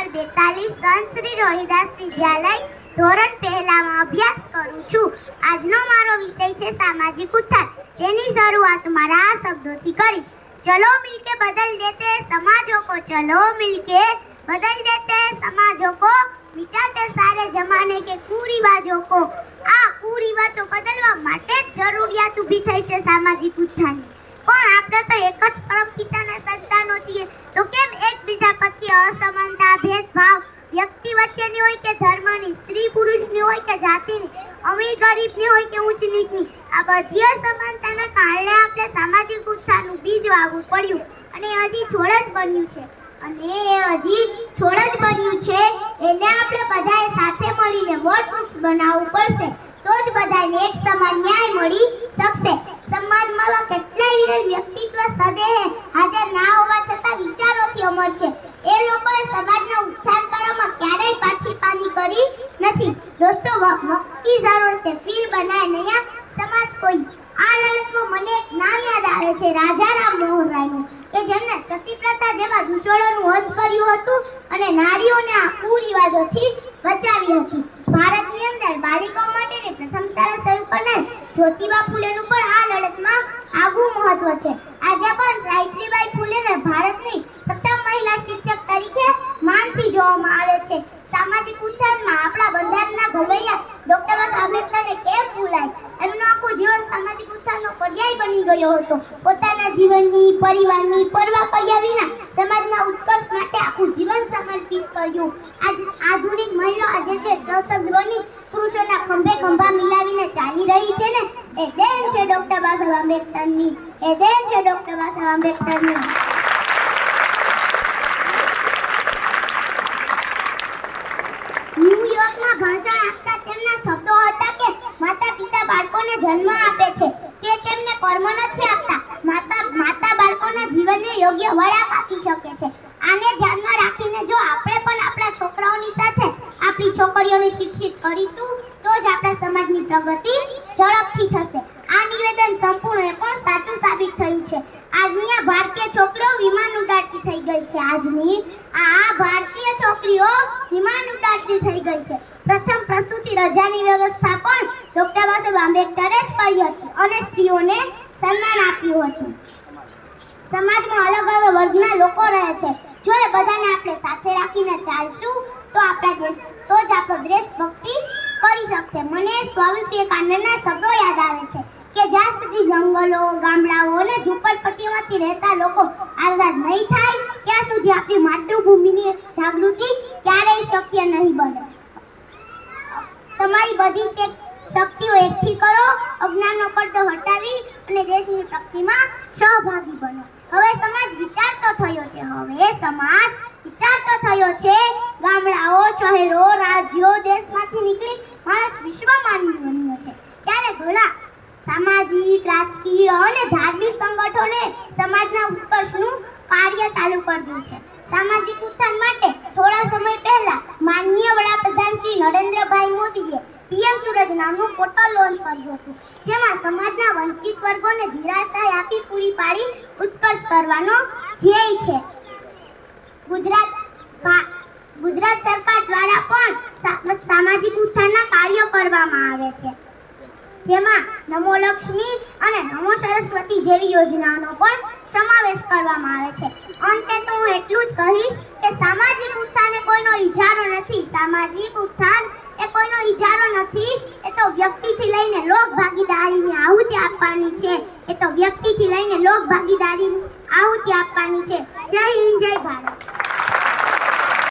Number 42 સંત શ્રી રોહિદાસ વિદ્યાલય ધોરણ પહેલામાં અભ્યાસ કરું છું. આજનો મારો વિષય છે સામાજિક ઉત્થાન. તેની શરૂઆત મારા આ શબ્દોથી કરીશ. ચલો મિલકે બદલ દેતે સમાજોं को, चलो मिलके बदल देते समाजों को, मिटाते सारे जमाने के कुरिवाजों को. આ કુરિવાજો બદલવા માટે જ જરૂરિયાત ઊભી થઈ છે સામાજિક ઉત્થાનની. પણ આપણે તો એક જ પરમ પિતાના સંતાનો છીએ, તો કેમ એકબીજા પ્રત્યે અસમાનતા, ભેદભાવ વ્યક્તિ વચ્ચેની હોય કે ધર્મની, સ્ત્રી પુરુષની હોય કે જાતિની, અમીર ગરીબની હોય કે ઊંચ નીચની, આ બધી અસમાનતાના કારણે આપણે સામાજિક ઉત્થાનનું બીજ વાવવું પડ્યું અને હજી છોડ જ બન્યું છે. એને આપણે બધાએ સાથે મળીને મોટ વૃક્ષ બનાવવું પડશે, તો જ બધાને એક સમાન ન્યાય મળી શકશે. સમાજમાં કેટલાય વિરલ વ્યક્તિત્વ સદેહ હાજર ના હોવા છતાં વિચારોથી અમર છે. એ લોકોએ સમાજના ઉત્થાન કરવામાં ક્યારેય પાછી પાની કરી નથી. દોસ્તો, વક્તી જરૂરતે ફીર બનાય નયા સમાજ કોઈ. આ લલતમાં મને એક નામ યાદ આવે છે, રાજા રામ મોહન રાયનું, કે જેમને સતી પ્રથા જેવા દૂષણોનું અંત કર્યું હતું અને નારીઓને આ કુરિવાજોથી બચાવી હતી. ભારતની અંદર બાલિકાઓ માટેની પ્રથમ શાળા શરૂ કરનાર જ્યોતિબા ફૂલેનું પણ આ લડતમાં આગવું મહત્વ છે. આજે પણ સાવિત્રીબાઈ ફૂલેને ભારતની પ્રથમ મહિલા શિક્ષક તરીકે માનથી જોવામાં આવે છે. સામાજિક ઉત્થાનમાં આપણા બંધારણના ઘડવૈયા ડોક્ટર આંબેડકરને કેમ ભૂલાય? એમનું આખું જીવન સામાજિક ઉત્થાનનો પર્યાય બની ગયો હતો. પોતાના જીવનની, પરિવારની પરવા કર્યા વિના સમાજના ઉત્કર્ષ માટે આખું જીવન સમર્પિત કર્યું. આધુનિક મહિલાઓ આજે જે સશક્ત બની પુરુષોના ખંભે ખંભા મિલાવીને ચાલી રહી છે ને, એ દેન છે ડોક્ટર બાબાસાહેબ આંબેડકરની. ન્યુયોર્કમાં ભાષણ આપતા તેમના શબ્દો હતા કે માતા પિતા બાળકોને જન્મ આપે છે, તે તેમને કર્મ નથી આપતા. માતા બાળકોના જીવનને યોગ્ય વળાંક આપી શકે છે. આને ધ્યાનમાં રાખીને જો આપણે પણ આપણા છોકરાઓની સાથે આપણી છોકરીઓને શિક્ષિત કરીશું, તો જ આપણા સમાજની પ્રગતિ ઝડપથી થશે. આ નિવેદન સંપૂર્ણ પણ સાચું સાબિત થયું છે. આજની આ ભારતીય છોકરીઓ વિમાન ઉડાડતી થઈ ગઈ છે. પ્રથમ પ્રસૂતિ રજાની વ્યવસ્થા પણ ડોક્ટર બાબાસાહેબ આંબેડકરે જ કરી હતી અને સ્ત્રીઓને સન્માન આપ્યું હતું. સમાજમાં અલગ અલગ વર્ગના લોકો રહે છે. જો એ બધાને આપણે સાથે રાખીને ચાલશું, તો જ આપણો દેશભક્તિ કરી શકશે. મને સ્વામી વિવેકાનંદના શબ્દો યાદ આવે છે કે જ્યાં સુધી જંગલો, ગામડાઓ અને ઝૂંપડપટ્ટીઓમાંથી રહેતા લોકો આઝાદ નહીં થાય, ત્યાં સુધી આપણી માતૃભૂમિની જાગૃતિ ક્યારેય શક્ય નહીં બને. તમારી બધી શક્તિઓ એકઠી કરો, અજ્ઞાનનો પડદો હટાવી અને દેશની પ્રગતિમાં સહભાગી બનો. હવે સમાજ વિચારતો થયો છે. ગામડાઓ, શહેરો, રાજ્યો, દેશમાંથી નીકળી માણસ વિશ્વમાનવી બન્યો છે. ત્યારે ઘણા સામાજિક, રાજકીય અને ધાર્મિક સંગઠનોએ સમાજના ઉત્કર્ષનું કાર્ય ચાલુ કર્યું છે. સામાજિક ઉત્થાન માટે થોડા સમય પહેલા માનનીય વડાપ્રધાન શ્રી નરેન્દ્રભાઈ મોદીએ પીએમ સૂરજ નામનું પોર્ટલ લોન્ચ કર્યું હતું, જેમાં સમાજના વંચિત વર્ગોને ધીરાસહાય આપી પૂરી પાડી ઉત્કર્ષ કરવાનો ધ્યેય છે. ગુજરાત સરકાર દ્વારા પણ સામાજિક ઉત્થાનના કાર્યો કરવામાં આવે છે, જેમાં નમો લક્ષ્મી અને નમો સરસ્વતી જેવી યોજનાઓનો પણ સમાવેશ કરવામાં આવે છે. અંતે તો હું એટલું જ કહીશ કે સામાજિક ઉત્થાન એ કોઈનો ઇજારો નથી. એ તો વ્યક્તિથી લઈને લોક ભાગીદારીની આહુતિ આપવાની છે. જય હિન્દ.